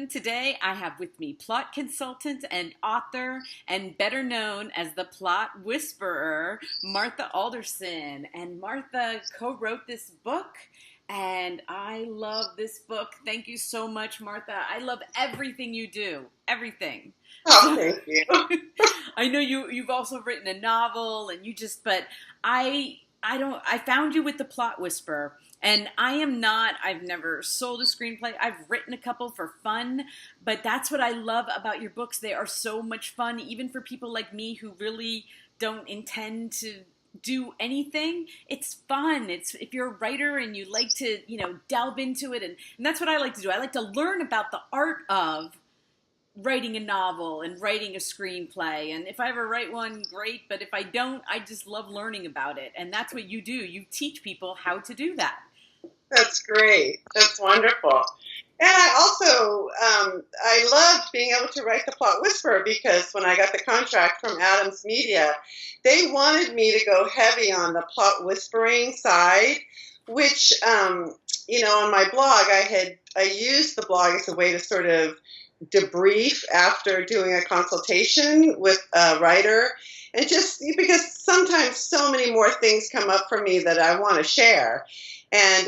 Today I have with me plot consultant and author, and better known as the plot whisperer, Martha Alderson. And Martha co-wrote this book, and I love this book. Thank you so much, Martha. I love everything you do. Everything. Oh, thank you. I know you've also written a novel, and but I found you with the plot whisperer. And I've never sold a screenplay. I've written a couple for fun, but that's what I love about your books. They are so much fun, even for people like me who really don't intend to do anything. It's fun. It's if you're a writer and you like to, delve into it. And that's what I like to do. I like to learn about the art of writing a novel and writing a screenplay. And if I ever write one, great. But if I don't, I just love learning about it. And that's what you do. You teach people how to do that. That's great. That's wonderful. And I also, I loved being able to write the plot whisperer because when I got the contract from Adams Media, they wanted me to go heavy on the plot whispering side, which, on my blog, I used the blog as a way to sort of debrief after doing a consultation with a writer, and just because sometimes so many more things come up for me that I want to share. And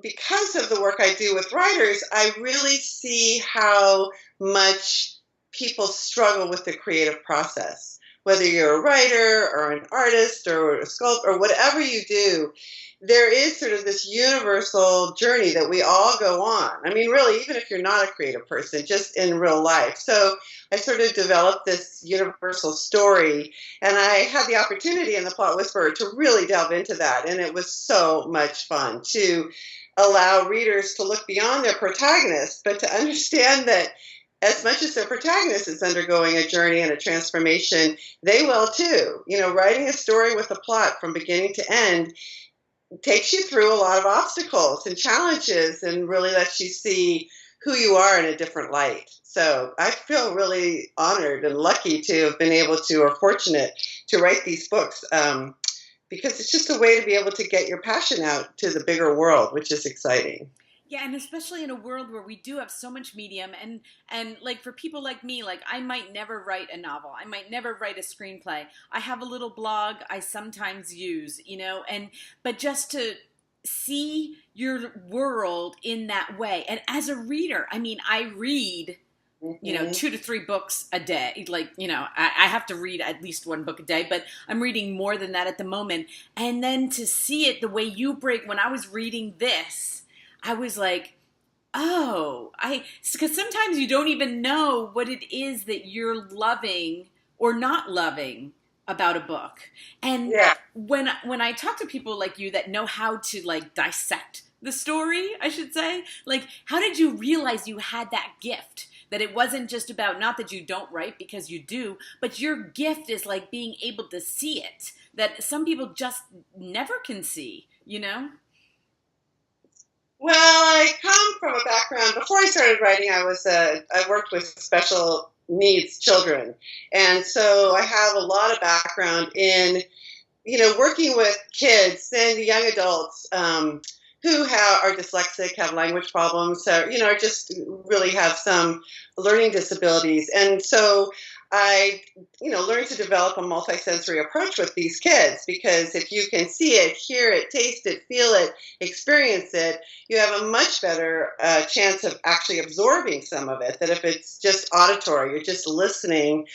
because of the work I do with writers, I really see how much people struggle with the creative process. Whether you're a writer or an artist or a sculptor or whatever you do, there is sort of this universal journey that we all go on. I mean, really, even if you're not a creative person, just in real life. So I sort of developed this universal story, and I had the opportunity in the plot whisperer to really delve into that. And it was so much fun to allow readers to look beyond their protagonist, but to understand that as much as their protagonist is undergoing a journey and a transformation, they will too. Writing a story with a plot from beginning to end takes you through a lot of obstacles and challenges and really lets you see who you are in a different light. So I feel really honored and lucky to have been able to, or fortunate to write these books, because it's just a way to be able to get your passion out to the bigger world, which is exciting. Yeah, and especially in a world where we do have so much medium, and like for people like me, like I might never write a novel, I might never write a screenplay. I have a little blog I sometimes use, but just to see your world in that way. And as a reader, I read 2 to 3 books a day. I have to read at least 1 book a day, but I'm reading more than that at the moment. And then to see it the way you break, when I was reading this, I was like, because sometimes you don't even know what it is that you're loving or not loving about a book. And when I talk to people like you that know how to dissect the story, I should say, how did you realize you had that gift? That it wasn't just about, not that you don't write, because you do, but your gift is being able to see it, that some people just never can see, Well, I come from a background, before I started writing, I worked with special needs children. And so I have a lot of background in, working with kids and young adults who are dyslexic, have language problems, or just really have some learning disabilities. And so I, learned to develop a multisensory approach with these kids, because if you can see it, hear it, taste it, feel it, experience it, you have a much better chance of actually absorbing some of it than if it's just auditory, you're just listening.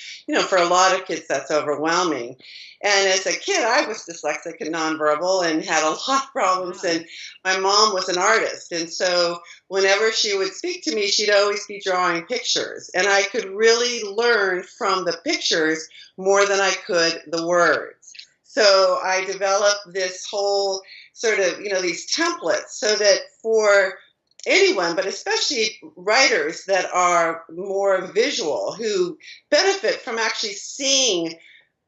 For a lot of kids, that's overwhelming. And as a kid, I was dyslexic and nonverbal and had a lot of problems. And my mom was an artist. And so whenever she would speak to me, she'd always be drawing pictures. And I could really learn from the pictures more than I could the words. So I developed this whole sort of, these templates so that for anyone, but especially writers that are more visual, who benefit from actually seeing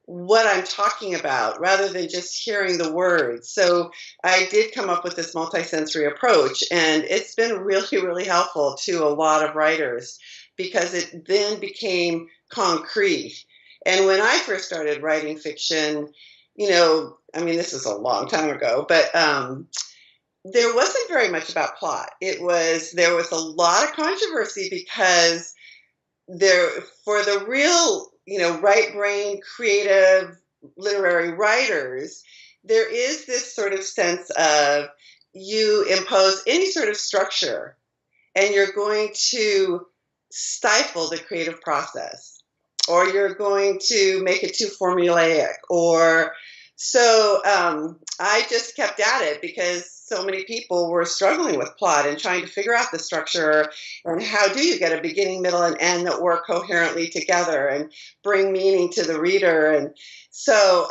what I'm talking about rather than just hearing the words. So I did come up with this multisensory approach, and it's been really, really helpful to a lot of writers because it then became concrete. And when I first started writing fiction, this is a long time ago, but there wasn't very much about plot. There was a lot of controversy because there for the real, right brain creative literary writers, there is this sort of sense of you impose any sort of structure and you're going to stifle the creative process, or you're going to make it too formulaic, or so I just kept at it because so many people were struggling with plot and trying to figure out the structure and how do you get a beginning, middle, and end that work coherently together and bring meaning to the reader. And so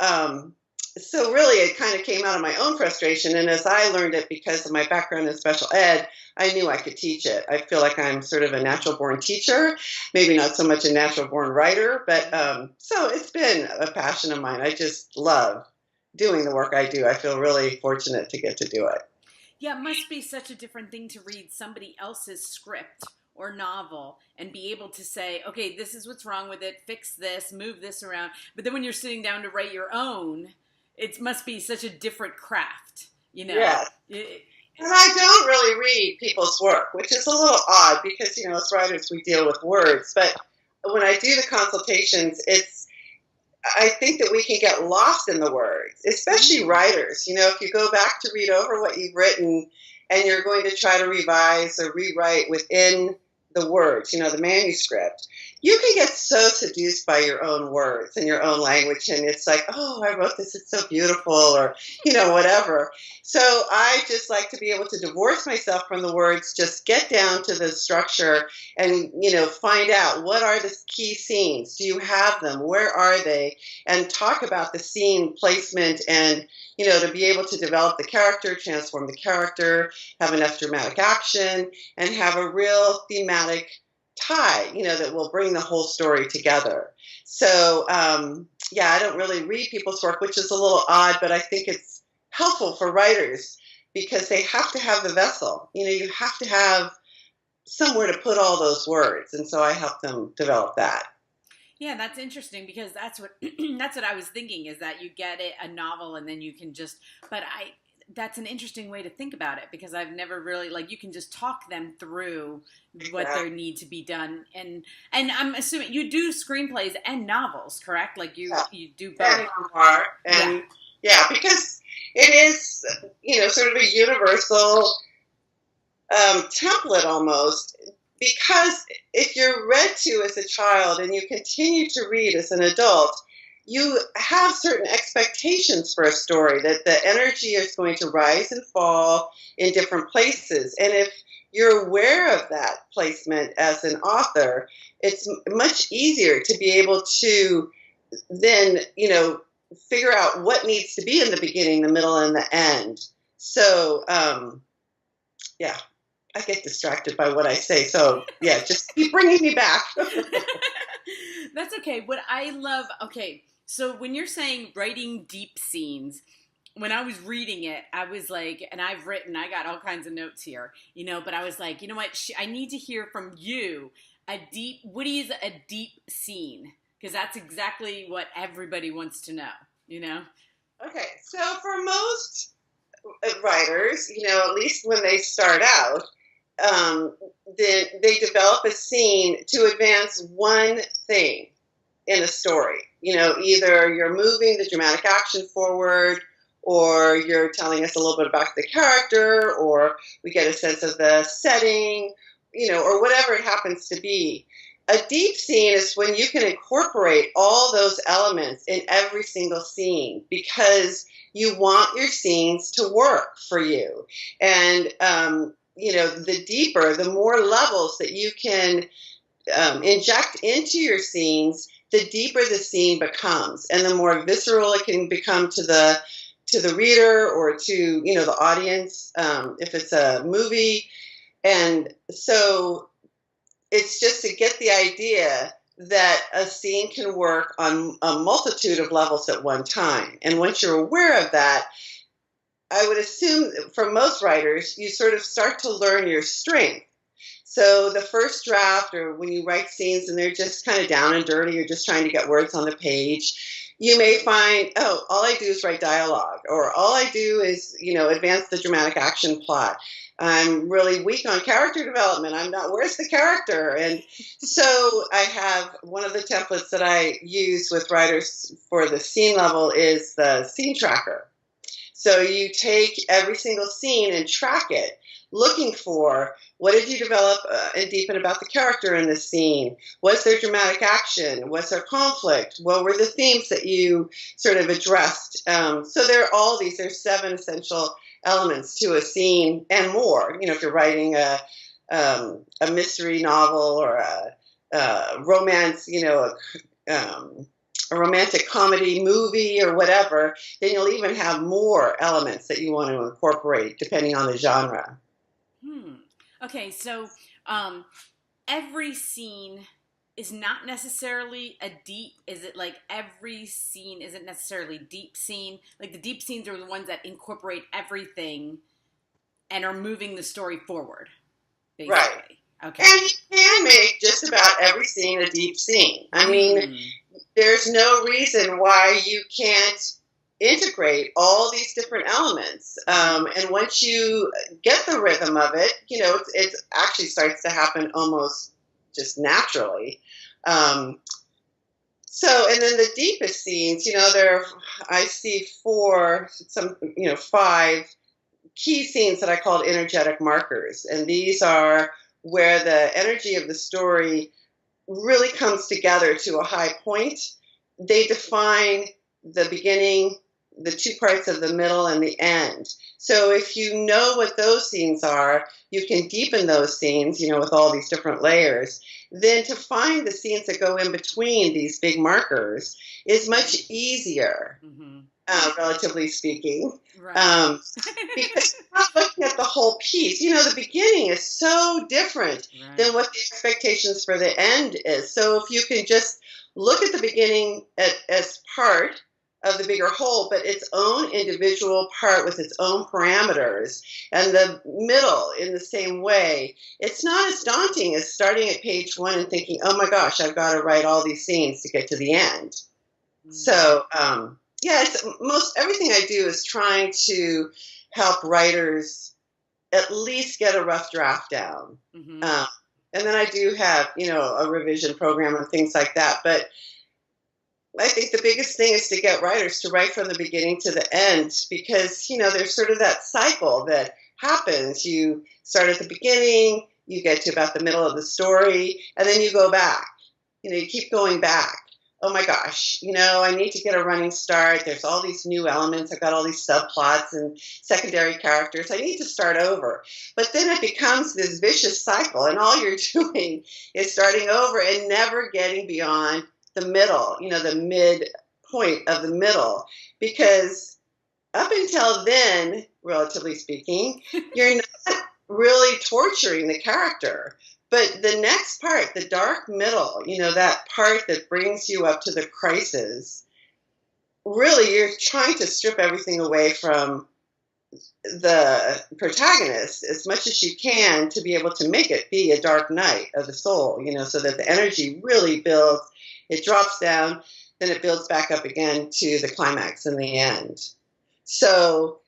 really it kind of came out of my own frustration. And as I learned it because of my background in special ed, I knew I could teach it. I feel like I'm sort of a natural born teacher, maybe not so much a natural born writer, but so it's been a passion of mine. I just love doing the work I do. I feel really fortunate to get to do it. Yeah, it must be such a different thing to read somebody else's script or novel and be able to say, okay, this is what's wrong with it, fix this, move this around. But then when you're sitting down to write your own, it must be such a different craft, Yes. And I don't really read people's work, which is a little odd because, as writers, we deal with words. But when I do the consultations, I think that we can get lost in the words, especially writers. If you go back to read over what you've written and you're going to try to revise or rewrite within the words, the manuscript, you can get so seduced by your own words and your own language. And it's like, oh, I wrote this, it's so beautiful, or, whatever. So I just like to be able to divorce myself from the words, just get down to the structure and, find out what are the key scenes. Do you have them? Where are they? And talk about the scene placement and, to be able to develop the character, transform the character, have enough dramatic action, and have a real thematic tie, that will bring the whole story together. So, I don't really read people's work, which is a little odd, but I think it's helpful for writers because they have to have the vessel. You have to have somewhere to put all those words. And so I help them develop that. Yeah, that's interesting because that's what that's what I was thinking is that you get a novel and then you can just, that's an interesting way to think about it because I've never really, you can just talk them through what there need to be done. And I'm assuming you do screenplays and novels, correct? You do both. And memoir. And because it is, sort of a universal template almost. Because if you're read to as a child and you continue to read as an adult, you have certain expectations for a story, that the energy is going to rise and fall in different places. And if you're aware of that placement as an author, it's much easier to be able to then, figure out what needs to be in the beginning, the middle, and the end. So, I get distracted by what I say. So, just keep bringing me back. That's okay. What I love, so when you're saying writing deep scenes, when I was reading it, I was like, and I got all kinds of notes here, but I was like, you know what? I need to hear from you what is a deep scene? Because that's exactly what everybody wants to know, Okay. So for most writers, at least when they start out, they develop a scene to advance one thing in a story. Either you're moving the dramatic action forward, or you're telling us a little bit about the character, or we get a sense of the setting, or whatever it happens to be. A deep scene is when you can incorporate all those elements in every single scene because you want your scenes to work for you. And, the deeper, the more levels that you can inject into your scenes, the deeper the scene becomes, and the more visceral it can become to the reader or to the audience if it's a movie. And so it's just to get the idea that a scene can work on a multitude of levels at one time. And once you're aware of that, I would assume for most writers, you sort of start to learn your strength. So the first draft, or when you write scenes and they're just kind of down and dirty, you're just trying to get words on the page, you may find, oh, all I do is write dialogue, or all I do is, advance the dramatic action plot. I'm really weak on character development. I'm not, where's the character? And so I have one of the templates that I use with writers for the scene level is the scene tracker. So you take every single scene and track it, looking for what did you develop and deepen about the character in this scene? Was there dramatic action? Was there conflict? What were the themes that you sort of addressed? So there are all these, there's 7 essential elements to a scene and more. If you're writing a mystery novel or a romance, a romantic comedy movie or whatever, then you'll even have more elements that you want to incorporate depending on the genre. Okay, so every scene is not necessarily a deep, is it like every scene isn't necessarily deep scene? Like the deep scenes are the ones that incorporate everything and are moving the story forward, basically. Right. Okay. And you can make just about every scene a deep scene. I mean, there's no reason why you can't integrate all these different elements. And once you get the rhythm of it, it actually starts to happen almost just naturally. And then the deepest scenes, I see 5 key scenes that I called energetic markers. And these are where the energy of the story really comes together to a high point. They define the beginning, the 2 parts of the middle, and the end. So if you know what those scenes are, you can deepen those scenes, with all these different layers. Then to find the scenes that go in between these big markers is much easier, relatively speaking. Right. Because you're not looking at the whole piece. The beginning is so different than what the expectations for the end is. So if you can just look at the beginning as part of the bigger whole, but its own individual part with its own parameters, and the middle in the same way, it's not as daunting as starting at page 1 and thinking, oh my gosh, I've got to write all these scenes to get to the end. So, it's most everything I do is trying to help writers at least get a rough draft down. And then I do have, a revision program and things like that. But I think the biggest thing is to get writers to write from the beginning to the end, because, there's sort of that cycle that happens. You start at the beginning, you get to about the middle of the story, and then you go back. You keep going back. Oh my gosh, I need to get a running start. There's all these new elements. I've got all these subplots and secondary characters. I need to start over. But then it becomes this vicious cycle, and all you're doing is starting over and never getting beyond the middle, the mid point of the middle. Because up until then, relatively speaking, you're not really torturing the character. But the next part, the dark middle, that part that brings you up to the crisis, really you're trying to strip everything away from the protagonist as much as you can to be able to make it be a dark night of the soul, so that the energy really builds, it drops down, then it builds back up again to the climax in the end. So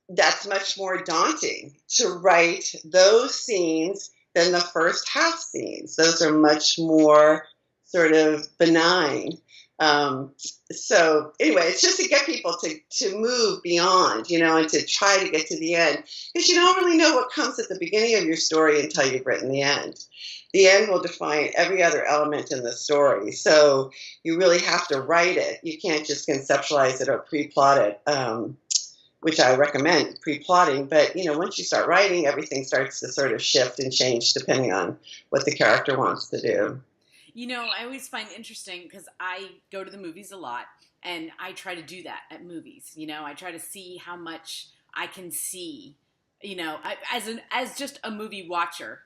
that's much more daunting to write those scenes than the first half scenes. Those are much more sort of benign. So anyway, it's just to get people to move beyond, and to try to get to the end. Because you don't really know what comes at the beginning of your story until you've written the end. The end will define every other element in the story. So you really have to write it. You can't just conceptualize it or pre-plot it. Which I recommend pre-plotting, but once you start writing, everything starts to sort of shift and change depending on what the character wants to do. I always find interesting because I go to the movies a lot, and I try to do that at movies. I try to see how much I can see. As just a movie watcher,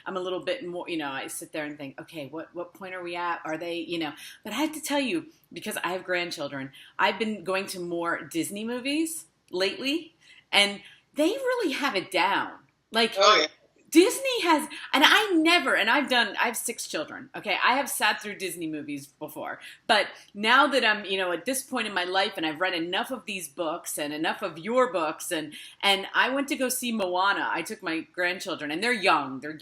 I'm a little bit more, I sit there and think, okay, what point are we at? Are they, but I have to tell you, because I have grandchildren, I've been going to more Disney movies lately, and they really have it down. Like, oh, yeah. Disney has, and I have 6 children. Okay. I have sat through Disney movies before, but now that I'm, at this point in my life and I've read enough of these books and enough of your books and I went to go see Moana. I took my grandchildren and they're young. They're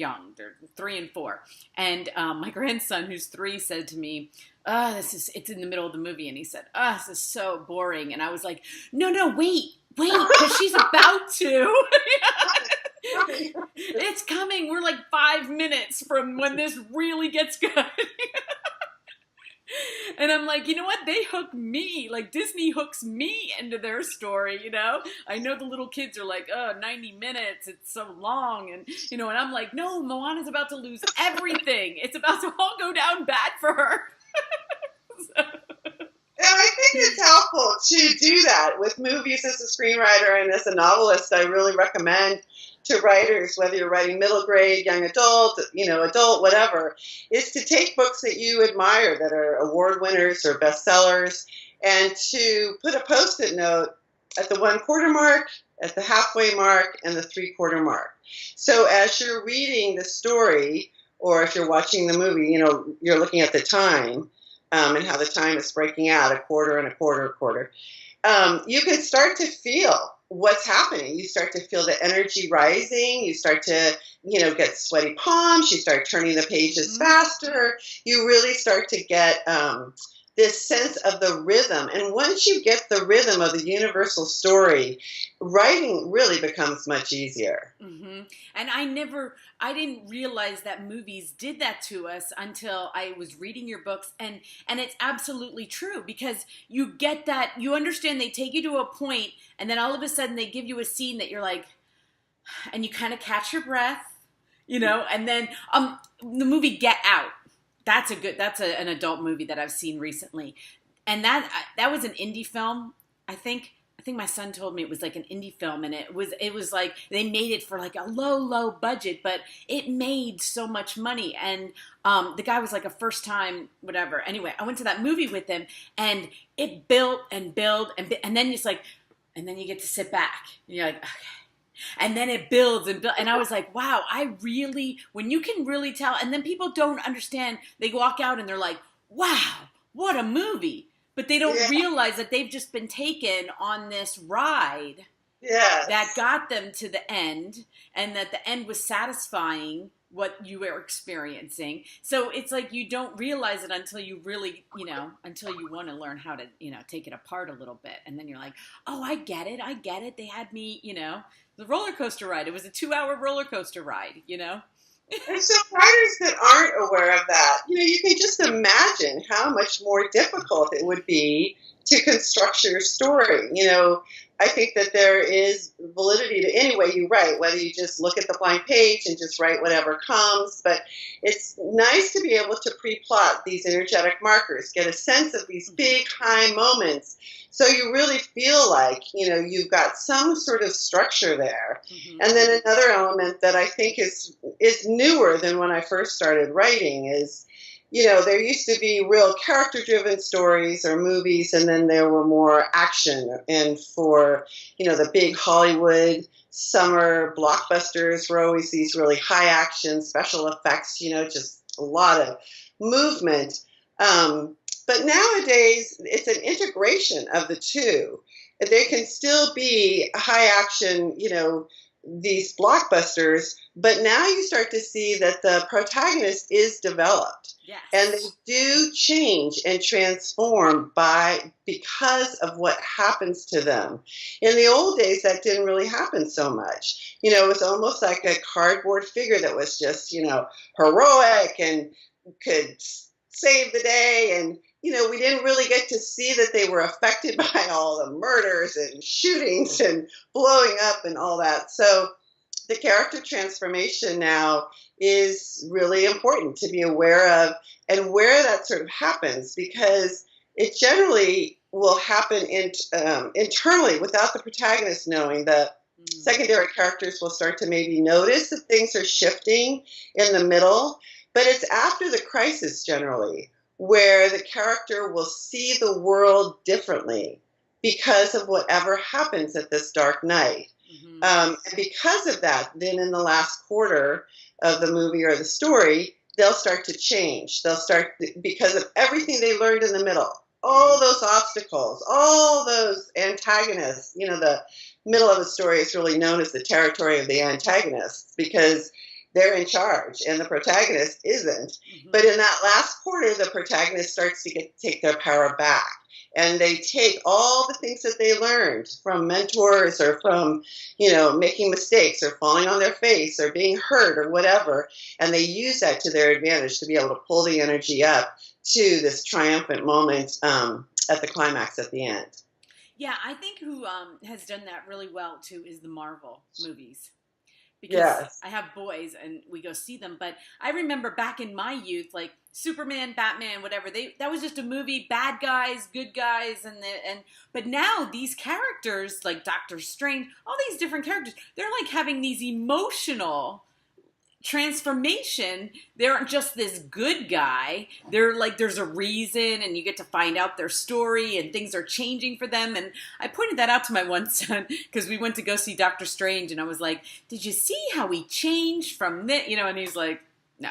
3 and 4. And my grandson, who's 3, said to me, it's in the middle of the movie. And he said, this is so boring. And I was like, no, wait, because she's about to. It's coming. We're like 5 minutes from when this really gets good. And I'm like, you know what? They hook me. Like Disney hooks me into their story, I know the little kids are like, 90 minutes. It's so long. And, and I'm like, no, Moana's about to lose everything. It's about to all go down bad for her. And I think it's helpful to do that with movies as a screenwriter and as a novelist. I really recommend to writers, whether you're writing middle grade, young adult, adult, whatever, is to take books that you admire that are award winners or bestsellers and to put a Post-it note at the 1/4 mark, at the halfway mark, and the 3/4 mark. So as you're reading the story, or if you're watching the movie, you're looking at the time and how the time is breaking out, a quarter and a quarter, a quarter. You can start to feel what's happening. You start to feel the energy rising. You start to, get sweaty palms. You start turning the pages faster. You really start to get this sense of the rhythm. And once you get the rhythm of the universal story, writing really becomes much easier. Mm-hmm. And I didn't realize that movies did that to us until I was reading your books. And it's absolutely true because you get that, you understand they take you to a point and then all of a sudden they give you a scene that you're like, and you kind of catch your breath, and then the movie Get Out. That's an adult movie that I've seen recently. And that was an indie film. I think my son told me it was like an indie film and it was like they made it for like a low budget, but it made so much money. And the guy was like a first time whatever. Anyway, I went to that movie with him and it built and built and then it's like, and then you get to sit back and you're like, okay. And then it builds and builds. And I was like, wow, when you can really tell, and then people don't understand, they walk out and they're like, wow, what a movie. But they don't realize that they've just been taken on this ride that got them to the end and that the end was satisfying what you were experiencing. So it's like you don't realize it until you really, until you want to learn how to, take it apart a little bit. And then you're like, oh, I get it. They had me, the roller coaster ride. It was a 2-hour roller coaster ride, And so writers that aren't aware of that, you can just imagine how much more difficult it would be to construct your story. I think that there is validity to any way you write, whether you just look at the blank page and just write whatever comes. But it's nice to be able to pre-plot these energetic markers, get a sense of these big high moments. So you really feel like, you've got some sort of structure there. Mm-hmm. And then another element that I think is newer than when I first started writing is, there used to be real character-driven stories or movies, and then there were more action. And for, the big Hollywood summer blockbusters were always these really high action special effects, just a lot of movement. But nowadays, it's an integration of the two. There can still be high action, these blockbusters, but now you start to see that the protagonist is developed. Yes. And they do change and transform because of what happens to them. In the old days, that didn't really happen so much. It was almost like a cardboard figure that was just, heroic and could save the day. And, we didn't really get to see that they were affected by all the murders and shootings and blowing up and all that. So the character transformation now is really important to be aware of and where that sort of happens, because it generally will happen internally without the protagonist knowing. The secondary characters will start to maybe notice that things are shifting in the middle, but it's after the crisis generally where the character will see the world differently because of whatever happens at this dark night. Mm-hmm. And because of that, then in the last quarter of the movie or the story, they'll start to change. They'll start, because of everything they learned in the middle, all those obstacles, all those antagonists. You know, the middle of the story is really known as the territory of the antagonists because they're in charge and the protagonist isn't. Mm-hmm. But in that last quarter, the protagonist starts to take their power back. And they take all the things that they learned from mentors or from, you know, making mistakes or falling on their face or being hurt or whatever. And they use that to their advantage to be able to pull the energy up to this triumphant moment at the climax at the end. Yeah, I think who has done that really well, too, is the Marvel movies. Because Yes. I have boys and we go see them, but I remember back in my youth, like Superman, Batman, whatever, that was just a movie, bad guys, good guys, but now these characters like Doctor Strange, all these different characters, they're like having these emotional transformation. They aren't just this good guy. They're like, there's a reason, and you get to find out their story, and things are changing for them. And I pointed that out to my one son because we went to go see Doctor Strange, and I was like, "Did you see how he changed from that?" You know, and he's like, "No."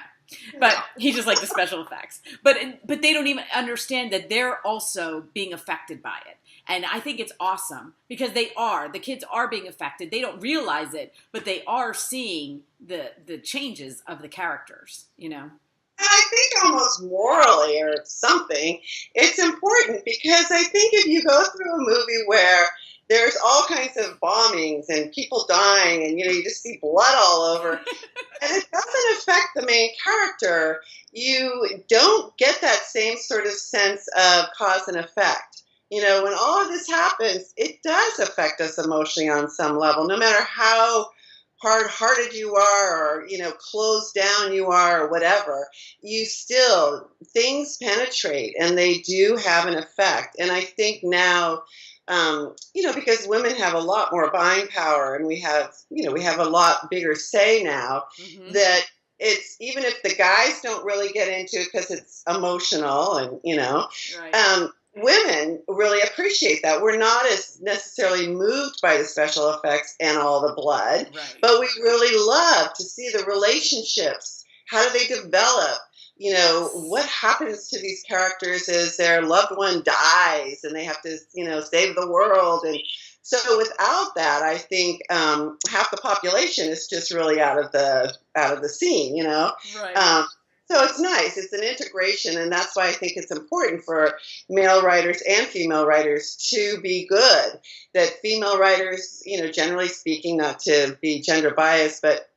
But he just liked the special effects. But they don't even understand that they're also being affected by it. And I think it's awesome because the kids are being affected. They don't realize it, but they are seeing the changes of the characters, you know? I think almost morally or something, it's important because I think if you go through a movie where there's all kinds of bombings and people dying and, you know, you just see blood all over and it doesn't affect the main character, you don't get that same sort of sense of cause and effect. You know, when all of this happens, it does affect us emotionally on some level, no matter how hard-hearted you are or, you know, closed down you are or whatever, you still, things penetrate and they do have an effect. And I think now, you know, because women have a lot more buying power and we have a lot bigger say now that it's, even if the guys don't really get into it because it's emotional and, you know, Right. Women really appreciate that. We're not as necessarily moved by the special effects and all the blood, Right. but we really love to see the relationships. How do they develop? You know, what happens to these characters as their loved one dies and they have to, you know, save the world. And so without that, I think half the population is just really out of the scene, you know? Right. So it's nice. It's an integration, and that's why I think it's important for male writers and female writers to be good. That female writers, you know, generally speaking, not to be gender biased, but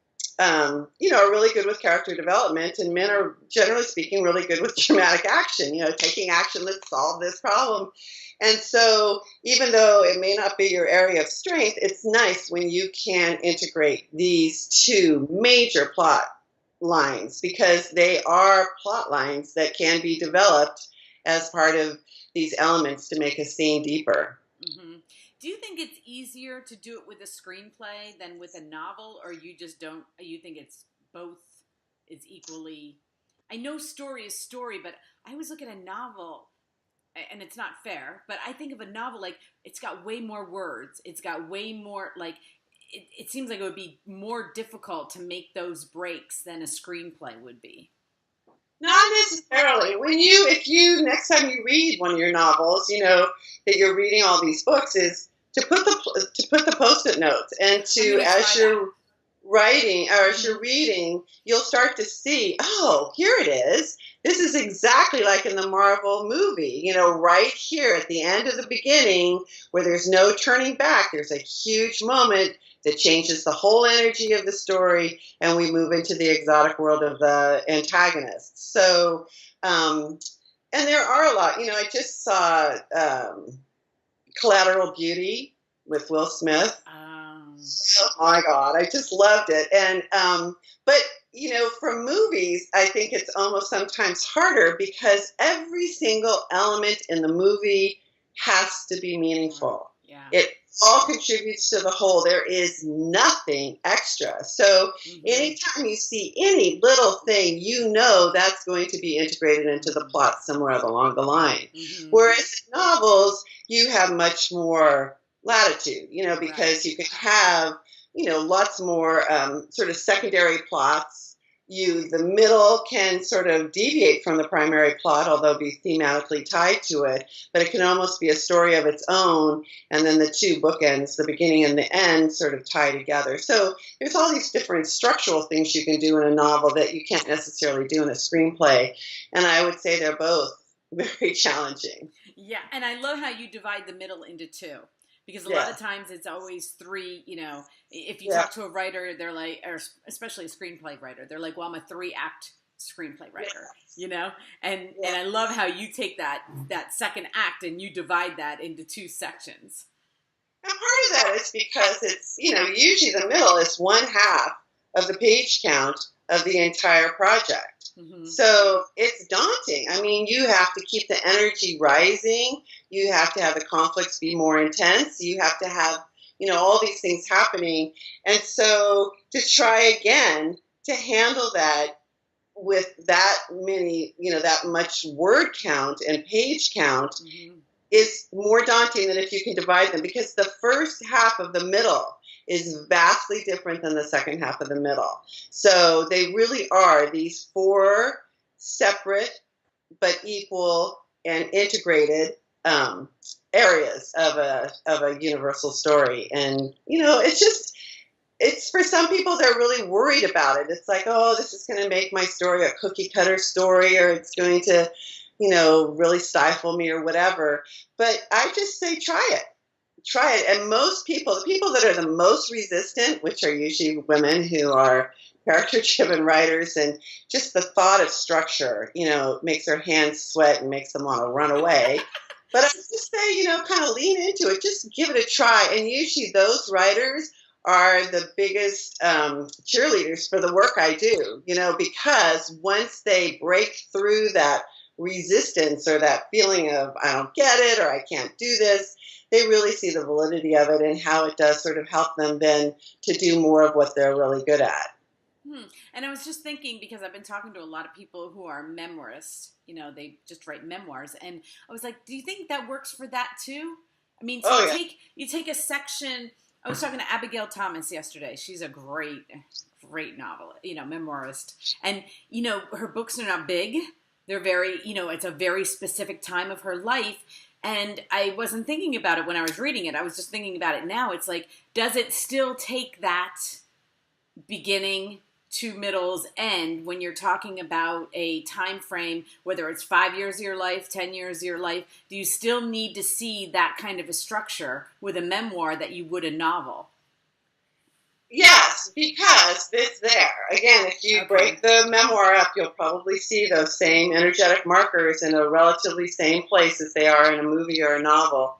you know, are really good with character development, and men are generally speaking really good with dramatic action. You know, taking action, let's solve this problem. And so, even though it may not be your area of strength, it's nice when you can integrate these two major plot lines because they are plot lines that can be developed as part of these elements to make a scene deeper. Mm-hmm. Do you think it's easier to do it with a screenplay than with a novel, or you just don't? You think it's both is equally? I know story is story, but I always look at a novel, and it's not fair, but I think of a novel like it's got way more words. It's got way more like. It seems like it would be more difficult to make those breaks than a screenplay would be. Not necessarily. If you next time you read one of your novels, you know that you're reading all these books, is to put the Post-it notes and to as you're writing or as you're reading, you'll start to see, oh, here it is. This is exactly like in the Marvel movie, you know, right here at the end of the beginning where there's no turning back. There's a huge moment that changes the whole energy of the story, and we move into the exotic world of the antagonist. So, and there are a lot. You know, I just saw Collateral Beauty with Will Smith. Oh my God, I just loved it. And but you know, for movies, I think it's almost sometimes harder because every single element in the movie has to be meaningful. Yeah. It all contributes to the whole. There is nothing extra. So anytime you see any little thing, you know that's going to be integrated into the plot somewhere along the line. Whereas in novels, you have much more latitude, because you can have, lots more sort of secondary plots. The middle can sort of deviate from the primary plot, although be thematically tied to it, but it can almost be a story of its own, and then the two bookends, the beginning and the end, sort of tie together. So there's all these different structural things you can do in a novel that you can't necessarily do in a screenplay, and I would say they're both very challenging. Yeah, and I love how you divide the middle into two. Because a lot of times it's always three, if you talk to a writer, they're like, or especially a screenplay writer, they're like, well, I'm a 3-act screenplay writer, And I love how you take that second act and you divide that into two sections. And part of that is because it's, usually the middle is one half of the page count of the entire project. Mm-hmm. So it's daunting. I mean, you have to keep the energy rising. You have to have the conflicts be more intense. You have to have, all these things happening. And so to try again to handle that with that many, that much word count and page count is more daunting than if you can divide them, because the first half of the middle is vastly different than the second half of the middle. So they really are these 4 separate but equal and integrated areas of a universal story. And, it's for some people, they're really worried about it. It's like, oh, this is going to make my story a cookie cutter story, or it's going to, really stifle me or whatever. But I just say, try it. And most people, the people that are the most resistant, which are usually women who are character-driven writers, and just the thought of structure, makes their hands sweat and makes them want to run away. But I just say, kind of lean into it. Just give it a try. And usually those writers are the biggest cheerleaders for the work I do, because once they break through that resistance or that feeling of I don't get it or I can't do this, they really see the validity of it and how it does sort of help them then to do more of what they're really good at. And I was just thinking, because I've been talking to a lot of people who are memoirists, they just write memoirs, and I was like, do you think that works for that too? I mean, so you take a section. I was talking to Abigail Thomas yesterday. She's a great novelist, memoirist, and her books are not big. They're very, it's a very specific time of her life. And I wasn't thinking about it when I was reading it. I was just thinking about it now. It's like, does it still take that beginning to middle's end when you're talking about a time frame, whether it's 5 years of your life, 10 years of your life? Do you still need to see that kind of a structure with a memoir that you would a novel? Yes, because it's there. Again, if you break the memoir up, you'll probably see those same energetic markers in a relatively same place as they are in a movie or a novel.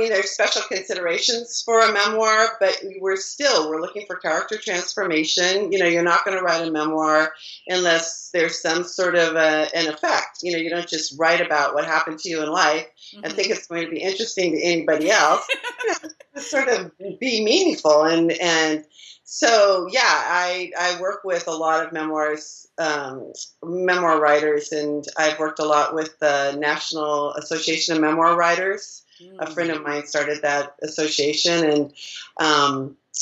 There's special considerations for a memoir, but we're looking for character transformation. You're not going to write a memoir unless there's some sort of an effect. You don't just write about what happened to you in life and think it's going to be interesting to anybody else. Sort of be meaningful. And so, I work with a lot of memoir writers, and I've worked a lot with the National Association of Memoir Writers. A friend of mine started that association, and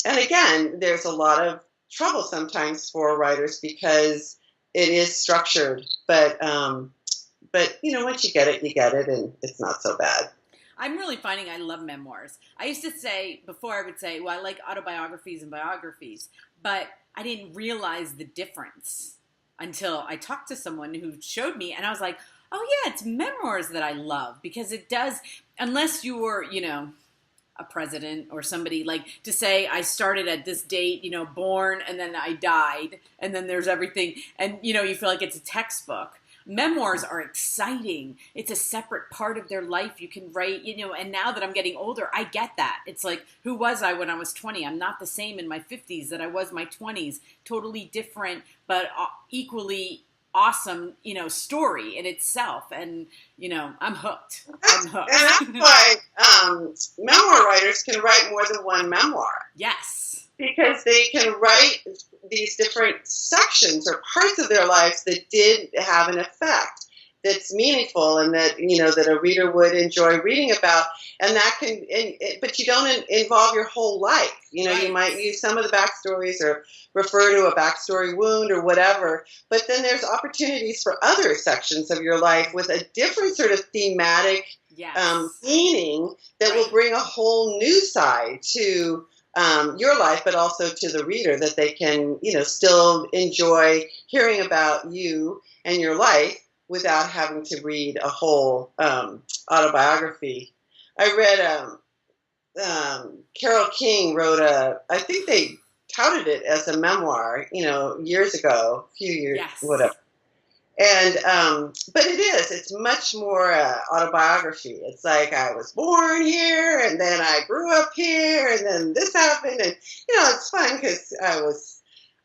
again, there's a lot of trouble sometimes for writers because it is structured. But once you get it, and it's not so bad. I'm really finding I love memoirs. I used to say, before I would say, well, I like autobiographies and biographies, but I didn't realize the difference until I talked to someone who showed me, and I was like, oh yeah, it's memoirs that I love, because it does, unless you were, a president or somebody, like to say I started at this date, born, and then I died, and then there's everything, and you feel like it's a textbook. Memoirs are exciting. It's a separate part of their life. You can write, and now that I'm getting older, I get that. It's like, who was I when I was 20? I'm not the same in my 50s that I was in my 20s. Totally different, but equally awesome, story in itself. And, I'm hooked. And that's why memoir writers can write more than one memoir. Yes. Because they can write these different sections or parts of their lives that did have an effect. that's meaningful and that, that a reader would enjoy reading about. And that but you don't involve your whole life. Right. You might use some of the backstories or refer to a backstory wound or whatever, but then there's opportunities for other sections of your life with a different sort of thematic meaning that will bring a whole new side to your life, but also to the reader, that they can, still enjoy hearing about you and your life without having to read a whole autobiography. I read Carole King wrote I think they touted it as a memoir, years ago, a few years, whatever. And, but it's much more autobiography. It's like, I was born here and then I grew up here and then this happened. And, it's fun because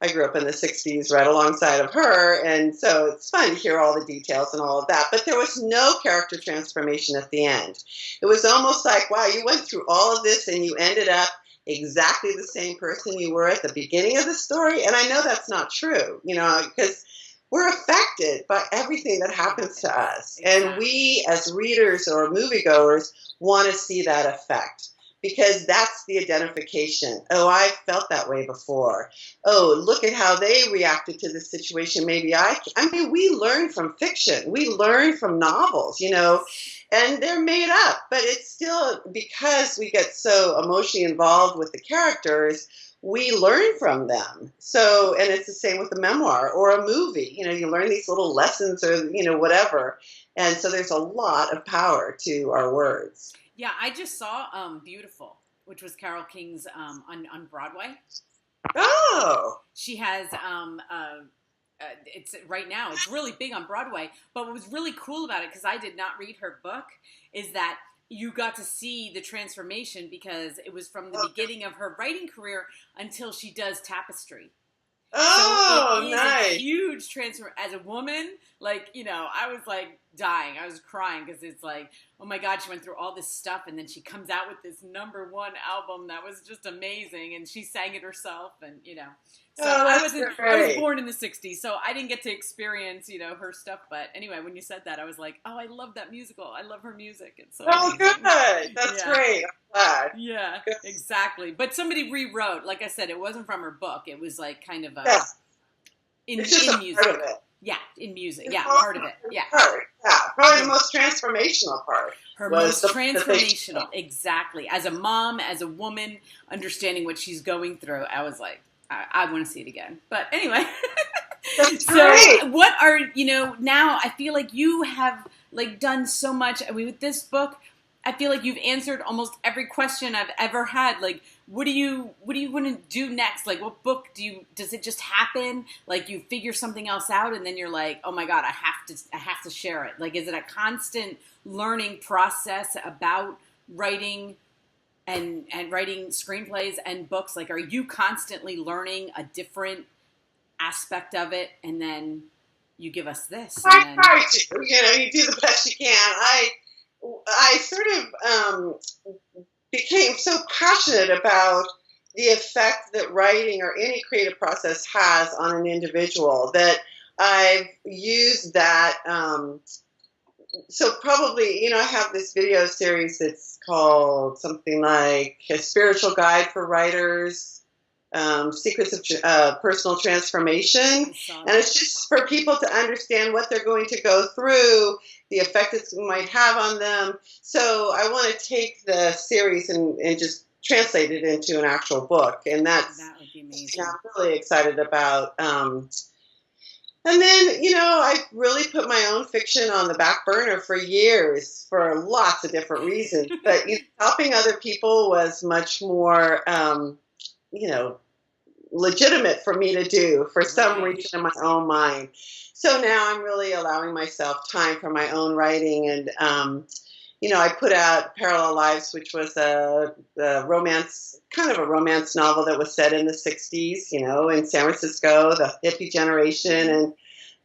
I grew up in the 60s right alongside of her. And so it's fun to hear all the details and all of that. But there was no character transformation at the end. It was almost like, wow, you went through all of this and you ended up exactly the same person you were at the beginning of the story. And I know that's not true, because we're affected by everything that happens to us. And we, as readers or moviegoers, want to see that effect because that's the identification. Oh, I felt that way before. Oh, look at how they reacted to this situation. Maybe I mean, we learn from fiction. We learn from novels, and they're made up. But it's still, because we get so emotionally involved with the characters, we learn from them. So, and it's the same with a memoir or a movie. You learn these little lessons or, whatever. And so there's a lot of power to our words. Yeah, I just saw Beautiful, which was Carole King's on Broadway. Oh. She has it's right now. It's really big on Broadway. But what was really cool about it, because I did not read her book, is that you got to see the transformation because it was from the beginning of her writing career until she does Tapestry. Oh, so nice. A huge transfer as a woman. Like, I was like dying. I was crying because it's like, oh my God, she went through all this stuff and then she comes out with this #1 album that was just amazing, and she sang it herself, and So I was born in the 60s, so I didn't get to experience, her stuff. But anyway, when you said that, I was like, oh, I love that musical. I love her music. It's so amazing. Good. That's great. I'm glad. Yeah, exactly. But somebody rewrote, like I said, it wasn't from her book. It was like kind of in music. Part of it. Yeah, in music. Yeah, part of it. Yeah. Probably the most transformational part. Her most transformational, exactly. As a mom, as a woman, understanding what she's going through, I was like, I want to see it again. But anyway, great. What are, now I feel like you have done so much. I mean, with this book, I feel like you've answered almost every question I've ever had. Like, what do you want to do next? Like, what book does it just happen? Like, you figure something else out and then you're like, oh my God, I have to share it. Like, is it a constant learning process about writing and writing screenplays and books? Like, are you constantly learning a different aspect of it, and then you give us this? I try to. You do the best you can. I sort of became so passionate about the effect that writing or any creative process has on an individual that I've used that. So probably, I have this video series that's called something like A Spiritual Guide for Writers, Secrets of Personal Transformation. And it's just for people to understand what they're going to go through, the effect it might have on them. So I want to take the series and just translate it into an actual book. And that would be amazing. I'm really excited about. And then, I really put my own fiction on the back burner for years for lots of different reasons. But helping other people was much more, legitimate for me to do for some reason in my own mind. So now I'm really allowing myself time for my own writing. And, I put out Parallel Lives, which was a romance, kind of a romance novel that was set in the 60s, in San Francisco, the hippie generation.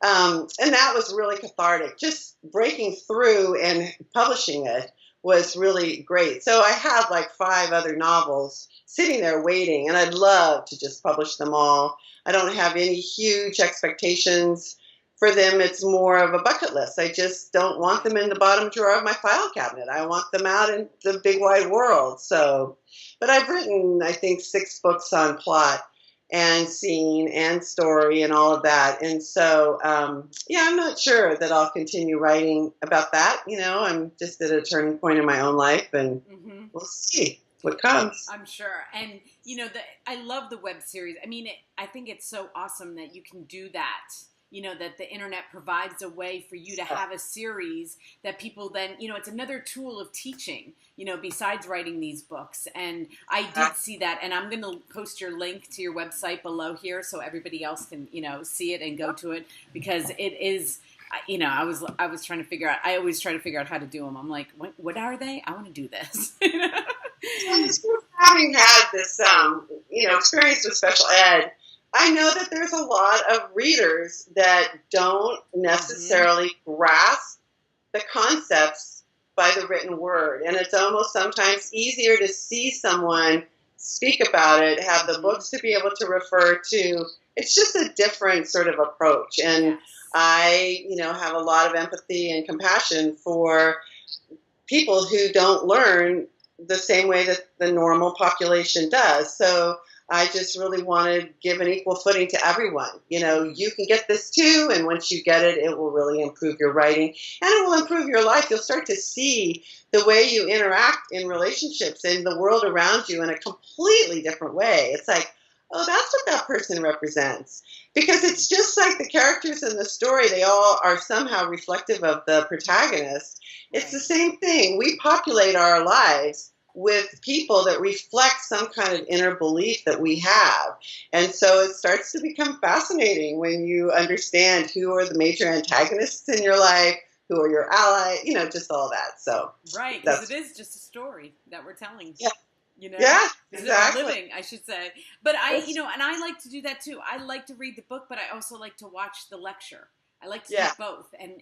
And that was really cathartic. Just breaking through and publishing it was really great. So I have 5 other novels sitting there waiting, and I'd love to just publish them all. I don't have any huge expectations for them, it's more of a bucket list. I just don't want them in the bottom drawer of my file cabinet. I want them out in the big wide world. So, but I've written, I think, 6 books on plot and scene and story and all of that. And so, yeah, I'm not sure that I'll continue writing about that. I'm just at a turning point in my own life, and we'll see what comes. I'm sure. And, I love the web series. I mean, I think it's so awesome that you can do that. That the internet provides a way for you to have a series that people then, it's another tool of teaching, besides writing these books. And I did see that. And I'm going to post your link to your website below here so everybody else can, see it and go to it, because it is, I was trying to figure out, I always try to figure out how to do them. I'm like, what are they? I want to do this. Having had this, experience with special ed, I know that there's a lot of readers that don't necessarily grasp the concepts by the written word. And it's almost sometimes easier to see someone speak about it, have the books to be able to refer to. It's just a different sort of approach. And I, have a lot of empathy and compassion for people who don't learn the same way that the normal population does. So I just really want to give an equal footing to everyone. You can get this too, and once you get it, it will really improve your writing, and it will improve your life. You'll start to see the way you interact in relationships and the world around you in a completely different way. It's like, oh, that's what that person represents. Because it's just like the characters in the story, they all are somehow reflective of the protagonist. It's the same thing. We populate our lives with people that reflect some kind of inner belief that we have. And so it starts to become fascinating when you understand who are the major antagonists in your life, who are your allies, just all that. So right, because it is just a story that we're telling. Yeah. Yeah, exactly. Living, I should say. But and I like to do that too. I like to read the book, but I also like to watch the lecture. I like to do both. And,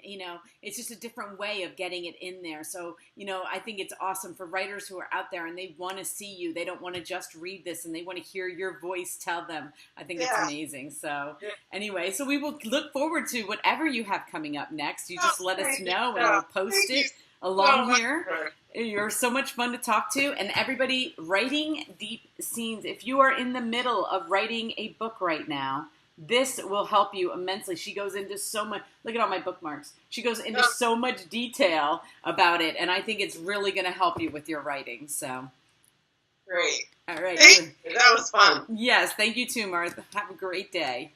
it's just a different way of getting it in there. So, I think it's awesome for writers who are out there and they want to see you. They don't want to just read this and they want to hear your voice tell them. I think it's amazing. So anyway, so we will look forward to whatever you have coming up next. You just let us know and we'll post it along here. You're so much fun to talk to. And everybody, writing deep scenes. If you are in the middle of writing a book right now, this will help you immensely. She goes into so much, look at all my bookmarks. She goes into so much detail about it, and I think it's really going to help you with your writing. So, great. All right. Thank you. That was fun. Yes, thank you too, Martha. Have a great day.